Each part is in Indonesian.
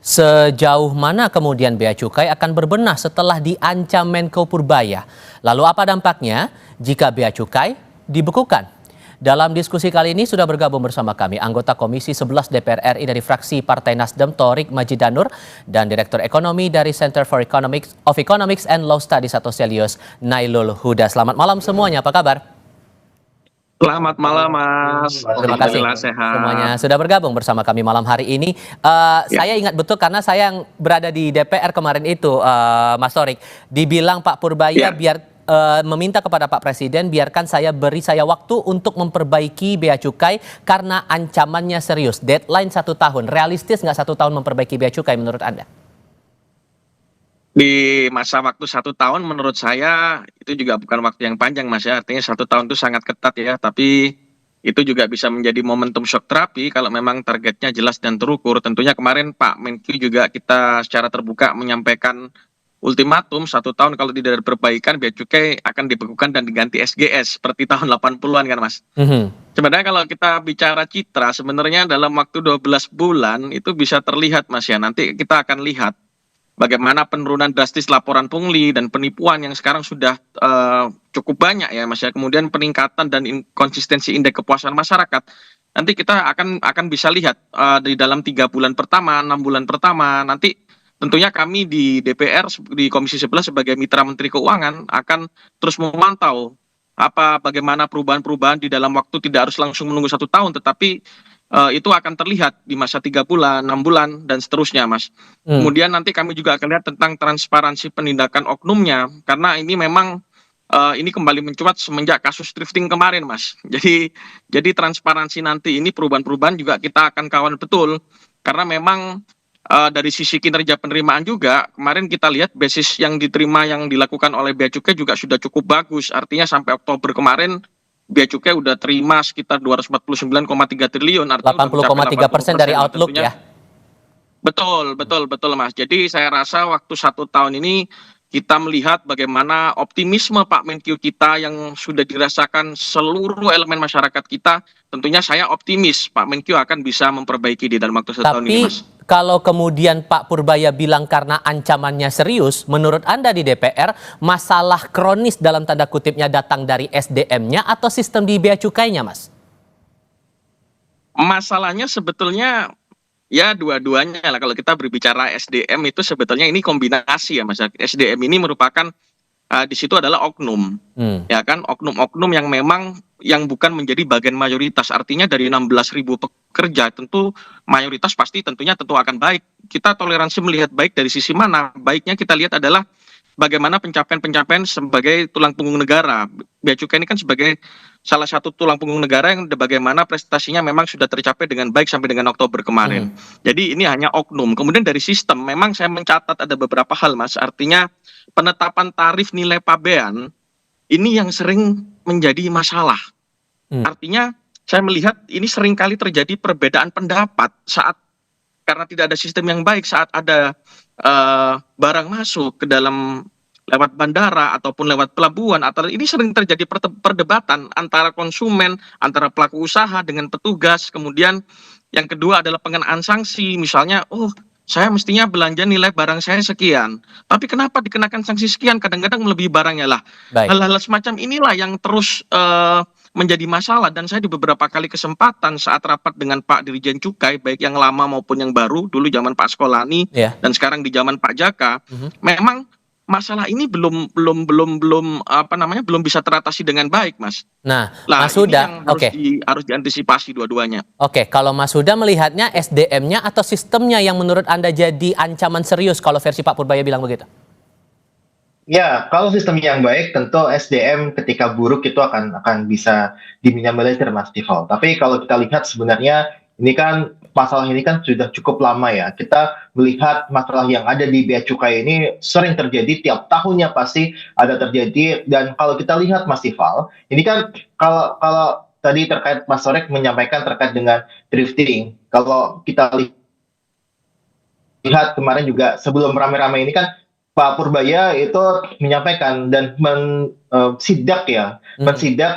Sejauh mana kemudian Bea Cukai akan berbenah setelah diancam Menko Purbaya? Lalu apa dampaknya jika Bea Cukai dibekukan? Dalam diskusi kali ini sudah bergabung bersama kami anggota Komisi 11 DPR RI dari fraksi Partai Nasdem Thorik Majidanur dan Direktur Ekonomi dari Center for Economics and Law Studies atau Celius Nailul Huda. Selamat malam semuanya, apa kabar? Selamat malam, Mas. Terima kasih Alhamdulillah sehat. semuanya sudah bergabung bersama kami malam hari ini. Saya ingat betul karena saya yang berada di DPR kemarin itu, Mas Thorik, dibilang Pak Purbaya biar meminta kepada Pak Presiden biarkan beri saya waktu untuk memperbaiki Bea Cukai karena ancamannya serius. Deadline 1 tahun, realistis nggak 1 tahun memperbaiki Bea Cukai menurut Anda? Di masa waktu 1 tahun menurut saya itu juga bukan waktu yang panjang, Mas, ya. Artinya 1 tahun itu sangat ketat ya, tapi itu juga bisa menjadi momentum shock terapi kalau memang targetnya jelas dan terukur. Tentunya kemarin Pak Menkyu juga kita secara terbuka menyampaikan ultimatum 1 tahun kalau tidak ada perbaikan Bea Cukai akan dibekukan dan diganti SGS seperti tahun 80-an kan, Mas. Sebenarnya kalau kita bicara citra sebenarnya dalam waktu 12 bulan itu bisa terlihat, Mas, ya. Nanti kita akan lihat bagaimana penurunan drastis laporan pungli dan penipuan yang sekarang sudah cukup banyak ya, Mas, ya. Kemudian peningkatan dan konsistensi indeks kepuasan masyarakat. Nanti kita akan bisa lihat di dalam 3 bulan pertama, 6 bulan pertama nanti tentunya kami di DPR di Komisi 11 sebagai mitra Menteri Keuangan akan terus memantau bagaimana perubahan-perubahan di dalam waktu, tidak harus langsung menunggu 1 tahun, tetapi itu akan terlihat di masa 3 bulan, 6 bulan, dan seterusnya, Mas. Kemudian nanti kami juga akan lihat tentang transparansi penindakan oknumnya, karena ini memang ini kembali mencuat semenjak kasus thrifting kemarin, Mas. Jadi transparansi nanti ini perubahan-perubahan juga kita akan kawal betul, karena memang dari sisi kinerja penerimaan juga kemarin kita lihat basis yang diterima yang dilakukan oleh Bea Cukai juga sudah cukup bagus. Artinya sampai Oktober kemarin Bea Cukai udah terima sekitar 249,3 triliun, artinya 80,3% dari outlook ya. Betul, Mas. Jadi saya rasa waktu 1 tahun ini kita melihat bagaimana optimisme Pak Menkyu kita yang sudah dirasakan seluruh elemen masyarakat kita. Tentunya saya optimis Pak Menkyu akan bisa memperbaiki di dalam waktu 1 tahun ini, Mas. Kalau kemudian Pak Purbaya bilang karena ancamannya serius, menurut Anda di DPR masalah kronis dalam tanda kutipnya datang dari SDM-nya atau sistem di Bea Cukainya, Mas? Masalahnya sebetulnya ya dua-duanya lah. Kalau kita berbicara SDM itu sebetulnya ini kombinasi ya, Mas. SDM ini merupakan di situ adalah oknum, ya kan, oknum-oknum yang memang yang bukan menjadi bagian mayoritas. Artinya dari 16.000 pekerja tentu mayoritas pasti tentunya akan baik. Kita toleransi melihat baik dari sisi mana? Baiknya kita lihat adalah bagaimana pencapaian-pencapaian sebagai tulang punggung negara. Bea Cukai ini kan sebagai salah satu tulang punggung negara yang bagaimana prestasinya memang sudah tercapai dengan baik sampai dengan Oktober kemarin. Jadi ini hanya oknum. Kemudian dari sistem memang saya mencatat ada beberapa hal, Mas. Artinya penetapan tarif nilai pabean ini yang sering menjadi masalah. Artinya saya melihat ini seringkali terjadi perbedaan pendapat karena tidak ada sistem yang baik saat ada barang masuk ke dalam lewat bandara ataupun lewat pelabuhan, atau ini sering terjadi perdebatan antara konsumen, antara pelaku usaha dengan petugas. Kemudian yang kedua adalah pengenaan sanksi, misalnya saya mestinya belanja nilai barang saya sekian, tapi kenapa dikenakan sanksi sekian, kadang-kadang melebihi barangnya lah. Hal-hal semacam inilah yang terus menjadi masalah. Dan saya di beberapa kali kesempatan saat rapat dengan Pak Dirjen Cukai, baik yang lama maupun yang baru, dulu zaman Pak Skolani dan sekarang di zaman Pak Jaka, memang masalah ini belum bisa teratasi dengan baik, Mas. Nah, Mas Huda, harus diantisipasi dua-duanya. Oke, kalau Mas Huda melihatnya SDM-nya atau sistemnya yang menurut Anda jadi ancaman serius kalau versi Pak Purbaya bilang begitu? Ya, kalau sistemnya yang baik, tentu SDM ketika buruk itu akan bisa diminimalisir, Mas Tifal. Tapi kalau kita lihat sebenarnya ini kan masalah ini kan sudah cukup lama ya. Kita melihat masalah yang ada di Bea Cukai ini sering terjadi, tiap tahunnya pasti ada terjadi. Dan kalau kita lihat, Mas Tifal, ini kan kalau tadi terkait Mas Thorik menyampaikan terkait dengan thrifting. Kalau kita lihat kemarin juga sebelum rame-rame ini kan Pak Purbaya itu menyampaikan dan mensidak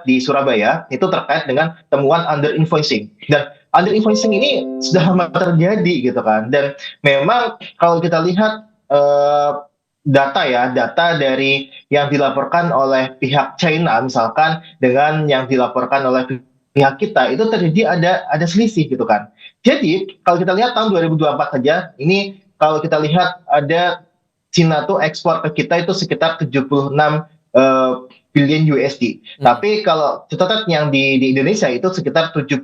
di Surabaya itu terkait dengan temuan under invoicing. Dan under invoicing ini sudah lama terjadi gitu kan. Dan memang kalau kita lihat data dari yang dilaporkan oleh pihak China misalkan dengan yang dilaporkan oleh pihak kita itu terjadi ada selisih gitu kan. Jadi kalau kita lihat tahun 2024 saja ini kalau kita lihat ada Cina tuh ekspor ke kita itu sekitar 76 billion USD. Tapi kalau catatan yang di Indonesia itu sekitar 72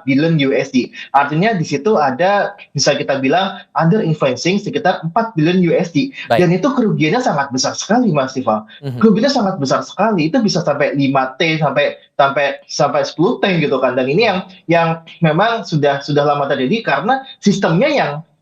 billion USD. Artinya di situ ada bisa kita bilang under influencing sekitar 4 billion USD. Baik. Dan itu kerugiannya sangat besar sekali Mas Tifa. Kerugiannya sangat besar sekali. Itu bisa sampai 5T sampai 10T gitu kan. Dan ini yang memang sudah lama terjadi karena sistemnya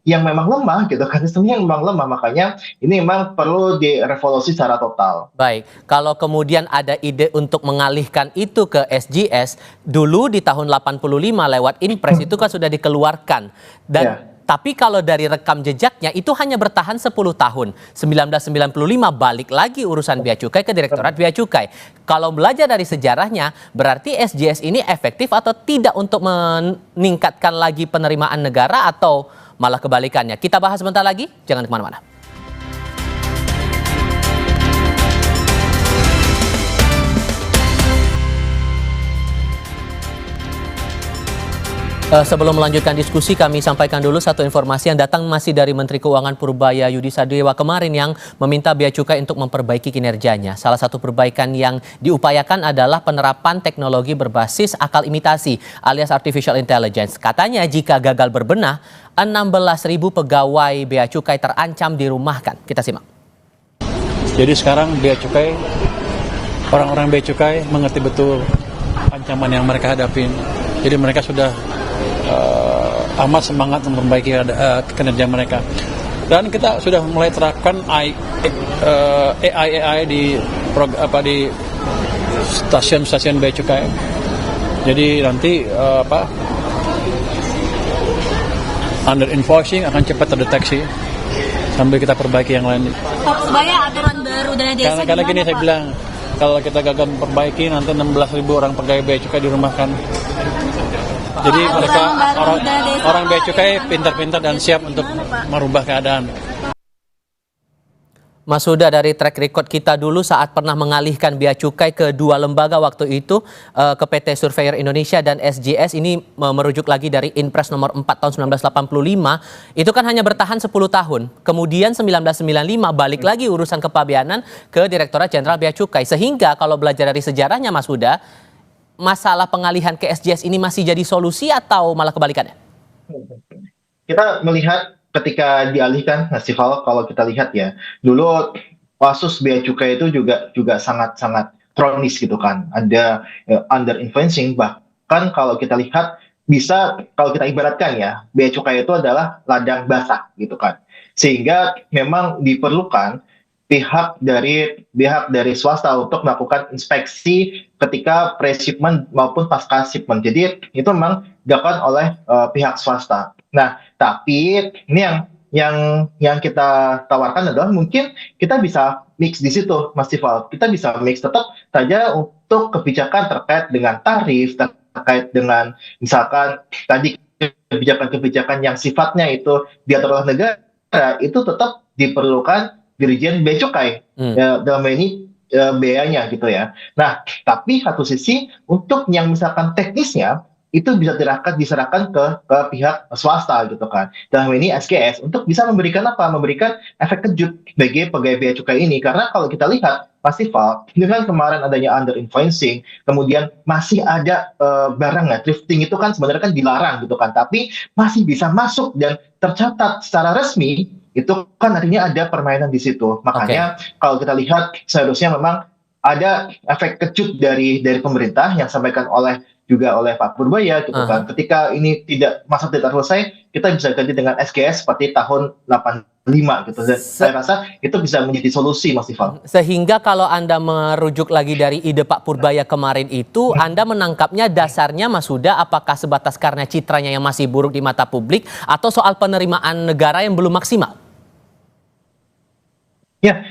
yang memang lemah gitu kan, sistemnya yang memang lemah, makanya ini memang perlu direvolusi secara total. Baik, kalau kemudian ada ide untuk mengalihkan itu ke SGS, dulu di tahun 85 lewat Inpres itu kan sudah dikeluarkan. Dan tapi kalau dari rekam jejaknya itu hanya bertahan 10 tahun. 1995 balik lagi urusan bea cukai ke Direktorat Bea Cukai. Kalau belajar dari sejarahnya, berarti SGS ini efektif atau tidak untuk meningkatkan lagi penerimaan negara atau malah kebalikannya? Kita bahas sebentar lagi, jangan kemana-mana. Sebelum melanjutkan diskusi, kami sampaikan dulu satu informasi yang datang masih dari Menteri Keuangan Purbaya Yudi Sadewa kemarin yang meminta bea cukai untuk memperbaiki kinerjanya. Salah satu perbaikan yang diupayakan adalah penerapan teknologi berbasis akal imitasi alias artificial intelligence. Katanya jika gagal berbenah, 16.000 pegawai bea cukai terancam dirumahkan. Kita simak. Jadi sekarang bea cukai, orang-orang bea cukai mengerti betul ancaman yang mereka hadapin. Jadi mereka sudah amat semangat memperbaiki kinerja mereka. Dan kita sudah mulai terapkan AI di stasiun-stasiun bea cukai. Jadi nanti under invoicing akan cepat terdeteksi sambil kita perbaiki yang lain. Supaya aturan baru dari desa. Karena gini saya bilang, kalau kita gagal memperbaiki nanti 16.000 orang pegawai bea cukai dirumahkan. Jadi mereka orang bea cukai pintar-pintar dan siap untuk merubah keadaan. Mas Huda, dari track record kita dulu saat pernah mengalihkan bea cukai ke dua lembaga waktu itu, ke PT Surveyor Indonesia dan SGS, ini merujuk lagi dari Inpres nomor 4 tahun 1985, itu kan hanya bertahan 10 tahun. Kemudian 1995 balik lagi urusan kepabeanan ke Direktorat Jenderal Bea Cukai. Sehingga kalau belajar dari sejarahnya Mas Huda, masalah pengalihan ke SGS ini masih jadi solusi atau malah kebalikannya? Kita melihat ketika dialihkan, Mas Tifal, kalau kita lihat ya, dulu kasus bea cukai itu juga sangat kronis gitu kan. Ada under influencing, bahkan kalau kita lihat bisa, kalau kita ibaratkan ya, bea cukai itu adalah ladang basah gitu kan. Sehingga memang diperlukan pihak dari swasta untuk melakukan inspeksi ketika pre-shipment maupun pasca shipment. Jadi itu memang dilakukan oleh pihak swasta. Nah, tapi ini yang kita tawarkan adalah mungkin kita bisa mix di situ, Mas Tifal. Kita bisa mix tetap saja untuk kebijakan terkait dengan tarif, terkait dengan misalkan tadi kebijakan-kebijakan yang sifatnya itu diatur oleh negara, itu tetap diperlukan Dirjen Bea Cukai dalam ini beanya gitu ya. Nah, tapi satu sisi untuk yang misalkan teknisnya itu bisa diserahkan ke pihak swasta gitu kan. Dalam ini SGS untuk bisa memberikan apa? Memberikan efek kejut bagi pegawai bea cukai ini. Karena kalau kita lihat Pasifal dengan kemarin adanya under influencing, kemudian masih ada barang thrifting itu kan sebenarnya kan dilarang gitu kan, tapi masih bisa masuk dan tercatat secara resmi. Itu kan artinya ada permainan di situ. Makanya kalau kita lihat seharusnya memang ada efek kejut dari pemerintah yang disampaikan juga oleh Pak Purbaya gitu kan. Ketika ini masa tidak selesai, kita bisa ganti dengan SGS seperti tahun 85 gitu. Dan saya rasa itu bisa menjadi solusi, Mas Ival. Sehingga kalau Anda merujuk lagi dari ide Pak Purbaya kemarin itu, Anda menangkapnya dasarnya Mas Huda apakah sebatas karena citranya yang masih buruk di mata publik atau soal penerimaan negara yang belum maksimal? Ya,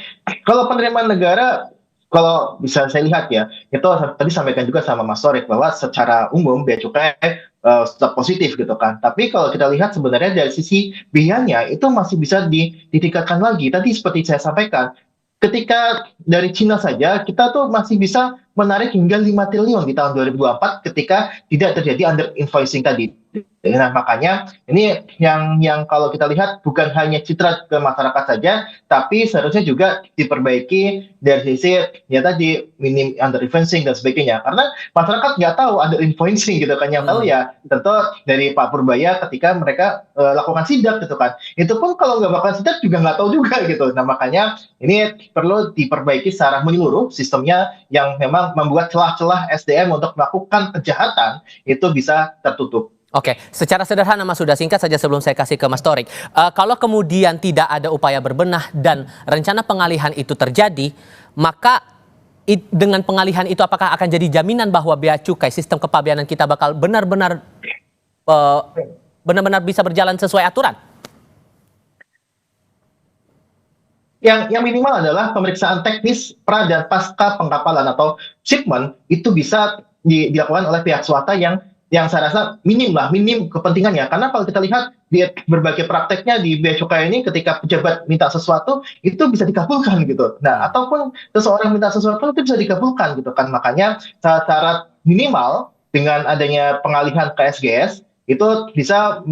kalau penerimaan negara, kalau bisa saya lihat ya, itu tadi sampaikan juga sama Mas Torik bahwa secara umum bea cukai tetap positif gitu kan. Tapi kalau kita lihat sebenarnya dari sisi biayanya itu masih bisa ditingkatkan lagi. Tadi seperti saya sampaikan, ketika dari Cina saja kita tuh masih bisa menarik hingga 5 triliun di tahun 2024 ketika tidak terjadi under invoicing tadi. Nah, makanya ini yang kalau kita lihat bukan hanya citra ke masyarakat saja, tapi seharusnya juga diperbaiki dari sisi ya tadi minim under invoicing dan sebagainya. Karena masyarakat nggak tahu under invoicing gitu kan, yang tahu ya tentu dari Pak Purbaya ketika mereka lakukan sidak gitu kan. Itu pun kalau nggak melakukan sidak juga nggak tahu juga gitu. Nah, makanya ini perlu diperbaiki secara menyeluruh sistemnya yang memang membuat celah-celah SDM untuk melakukan kejahatan itu bisa tertutup. Oke, secara sederhana Mas Huda, singkat saja sebelum saya kasih ke Mas Torik. Kalau kemudian tidak ada upaya berbenah dan rencana pengalihan itu terjadi, maka dengan pengalihan itu apakah akan jadi jaminan bahwa bea cukai sistem kepabeanan kita bakal benar-benar bisa berjalan sesuai aturan? Yang minimal adalah pemeriksaan teknis pra dan pasca pengkapalan atau shipment itu bisa dilakukan oleh pihak swasta yang saya rasa minim kepentingannya. Karena kalau kita lihat di berbagai prakteknya di bea cukai ini, ketika pejabat minta sesuatu itu bisa dikabulkan gitu. Nah, ataupun seseorang minta sesuatu itu bisa dikabulkan gitu kan. Makanya syarat minimal dengan adanya pengalihan ke SGS itu bisa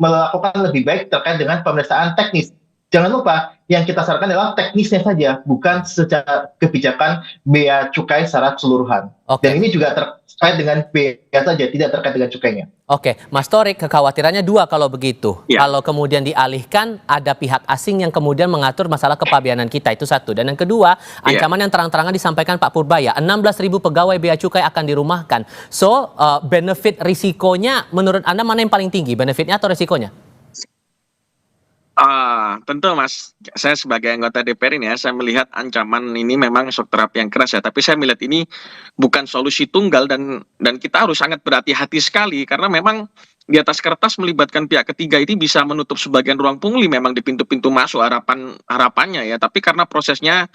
melakukan lebih baik terkait dengan pemeriksaan teknis. Jangan lupa yang kita sarankan adalah teknisnya saja, bukan secara kebijakan bea cukai secara keseluruhan. Oke. Dan ini juga terkait dengan bea saja, tidak terkait dengan cukainya. Oke, Mas Torik, kekhawatirannya dua kalau begitu. Ya. Kalau kemudian dialihkan, ada pihak asing yang kemudian mengatur masalah kepabeanan kita, itu satu. Dan yang kedua, ancaman yang terang-terangan disampaikan Pak Purbaya, 16.000 pegawai bea cukai akan dirumahkan. So, benefit risikonya menurut Anda mana yang paling tinggi, benefitnya atau risikonya? Tentu Mas, saya sebagai anggota DPR ini ya, saya melihat ancaman ini memang shock terapi yang keras ya. Tapi saya melihat ini bukan solusi tunggal dan kita harus sangat berhati-hati sekali karena memang di atas kertas melibatkan pihak ketiga ini bisa menutup sebagian ruang pungli memang di pintu-pintu masuk harapannya ya. Tapi karena prosesnya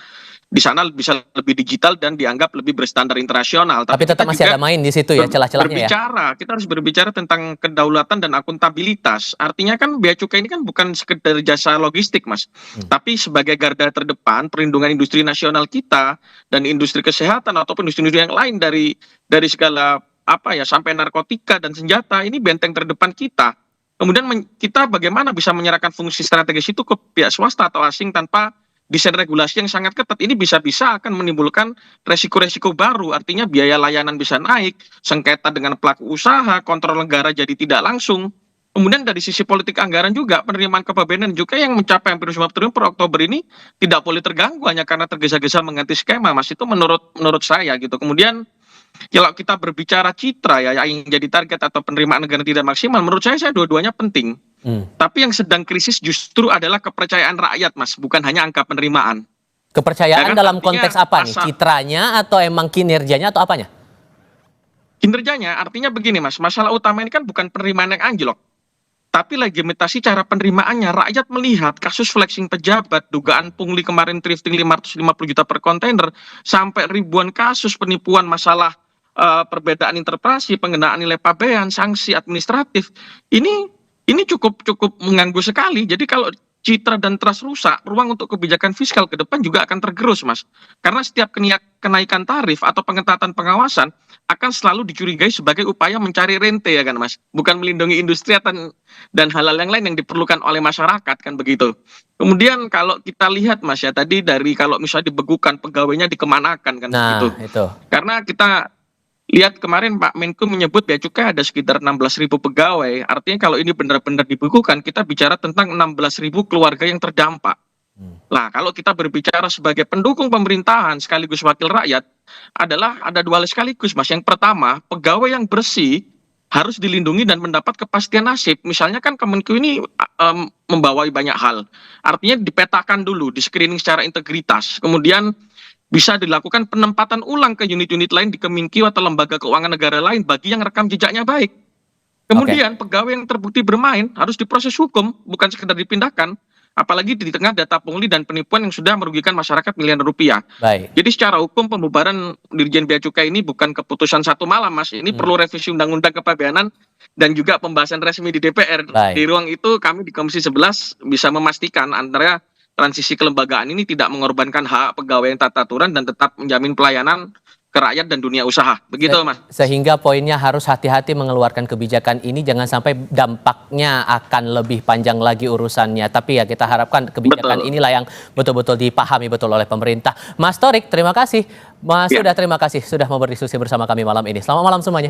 di sana bisa lebih digital dan dianggap lebih berstandar internasional. Tapi tetap masih ada main di situ ya, celah-celahnya ya. Kita harus berbicara tentang kedaulatan dan akuntabilitas. Artinya kan bea cukai ini kan bukan sekedar jasa logistik, Mas. Tapi sebagai garda terdepan perlindungan industri nasional kita dan industri kesehatan ataupun industri-industri yang lain dari segala sampai narkotika dan senjata, ini benteng terdepan kita. Kemudian kita bagaimana bisa menyerahkan fungsi strategis itu ke pihak swasta atau asing tanpa desain regulasi yang sangat ketat. Ini bisa-bisa akan menimbulkan resiko-resiko baru, artinya biaya layanan bisa naik, sengketa dengan pelaku usaha, kontrol negara jadi tidak langsung. Kemudian dari sisi politik anggaran juga, penerimaan kepabeanan juga yang mencapai hampir 50 triliun per Oktober ini tidak boleh terganggu hanya karena tergesa-gesa mengganti skema, Mas. Itu menurut saya gitu. Kemudian kalau kita berbicara citra ya yang jadi target atau penerimaan negara tidak maksimal, menurut saya dua-duanya penting. Tapi yang sedang krisis justru adalah kepercayaan rakyat, Mas, bukan hanya angka penerimaan. Kepercayaan dalam konteks apa nih? Citranya atau emang kinerjanya atau apanya? Kinerjanya artinya begini, Mas, masalah utama ini kan bukan penerimaan yang anjlok, tapi legitimasi cara penerimaannya. Rakyat melihat kasus flexing pejabat, dugaan pungli kemarin thrifting 550 juta per kontainer, sampai ribuan kasus penipuan masalah perbedaan interpretasi, pengenaan nilai pabean, sanksi administratif. Ini cukup mengganggu sekali. Jadi kalau citra dan trust rusak, ruang untuk kebijakan fiskal ke depan juga akan tergerus, Mas. Karena setiap kenaikan tarif atau pengetatan pengawasan akan selalu dicurigai sebagai upaya mencari rente ya kan, Mas. Bukan melindungi industri dan hal-hal yang lain yang diperlukan oleh masyarakat kan begitu. Kemudian kalau kita lihat, Mas ya, tadi dari kalau misalnya dibekukan pegawainya dikemanakan kan begitu. Itu. Karena kita lihat kemarin Pak Menko menyebut bea cukai ada sekitar 16.000 pegawai. Artinya kalau ini benar-benar dibekukan, kita bicara tentang 16.000 keluarga yang terdampak. Nah, kalau kita berbicara sebagai pendukung pemerintahan sekaligus wakil rakyat, ada dua hal sekaligus, Mas. Yang pertama, pegawai yang bersih harus dilindungi dan mendapat kepastian nasib. Misalnya kan Kemenku ini membawai banyak hal. Artinya dipetakan dulu, di screening secara integritas. Kemudian bisa dilakukan penempatan ulang ke unit-unit lain di Kemenkeu atau lembaga keuangan negara lain bagi yang rekam jejaknya baik. Kemudian pegawai yang terbukti bermain harus diproses hukum, bukan sekedar dipindahkan. apalagi di tengah data pungli dan penipuan yang sudah merugikan masyarakat miliaran rupiah. Baik. Jadi secara hukum pembubaran Dirjen Bea Cukai ini bukan keputusan satu malam, Mas. Ini perlu revisi Undang-Undang Kepabeanan dan juga pembahasan resmi di DPR. Baik. Di ruang itu kami di Komisi 11 bisa memastikan antara transisi kelembagaan ini tidak mengorbankan hak pegawai yang tata aturan dan tetap menjamin pelayanan ke rakyat dan dunia usaha. Begitu, Mas. Sehingga poinnya harus hati-hati mengeluarkan kebijakan ini, jangan sampai dampaknya akan lebih panjang lagi urusannya. Tapi ya kita harapkan kebijakan Betul. inilah yang betul-betul dipahami betul oleh pemerintah. Mas Torik, terima kasih. Mas Ya. Huda, terima kasih sudah mau berdiskusi bersama kami malam ini. Selamat malam semuanya.